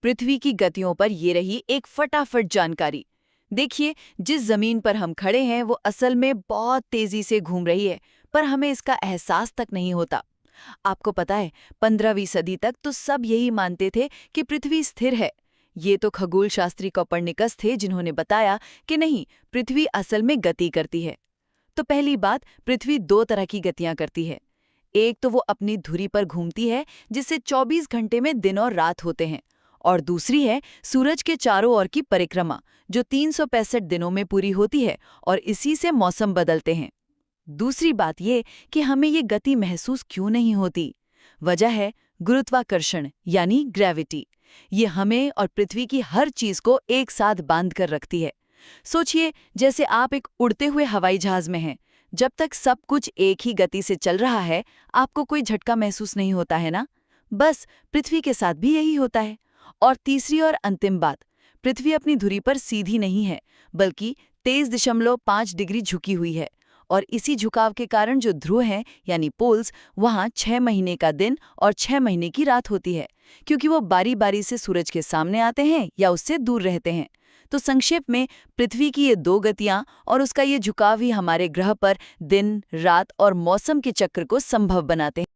पृथ्वी की गतियों पर ये रही एक फटाफट जानकारी। देखिए, जिस जमीन पर हम खड़े हैं वो असल में बहुत तेजी से घूम रही है, पर हमें इसका एहसास तक नहीं होता। आपको पता है, 15वीं सदी तक तो सब यही मानते थे कि पृथ्वी स्थिर है। ये तो खगोल शास्त्री कोपर्निकस थे जिन्होंने बताया कि नहीं, पृथ्वी असल में गति करती है। तो पहली बात, पृथ्वी दो तरह की गतियां करती है। एक तो वो अपनी धुरी पर घूमती है, जिससे 24 घंटे में दिन और रात होते हैं। और दूसरी है सूरज के चारों ओर की परिक्रमा, जो 365 दिनों में पूरी होती है, और इसी से मौसम बदलते हैं। दूसरी बात ये कि हमें ये गति महसूस क्यों नहीं होती। वजह है गुरुत्वाकर्षण यानी ग्रेविटी। ये हमें और पृथ्वी की हर चीज को एक साथ बांध कर रखती है। सोचिए, जैसे आप एक उड़ते हुए हवाई जहाज में हैं। जब तक सब कुछ एक ही गति से चल रहा है, आपको कोई झटका महसूस नहीं होता है ना। बस पृथ्वी के साथ भी यही होता है। और तीसरी और अंतिम बात, पृथ्वी अपनी धुरी पर सीधी नहीं है, बल्कि 23.5 डिग्री झुकी हुई है। और इसी झुकाव के कारण जो ध्रुव हैं यानी पोल्स, वहाँ 6 महीने का दिन और 6 महीने की रात होती है, क्योंकि वो बारी बारी से सूरज के सामने आते हैं या उससे दूर रहते हैं। तो संक्षेप में, पृथ्वी की ये दो गतियां और उसका ये झुकाव ही हमारे ग्रह पर दिन, रात और मौसम के चक्र को संभव बनाते हैं।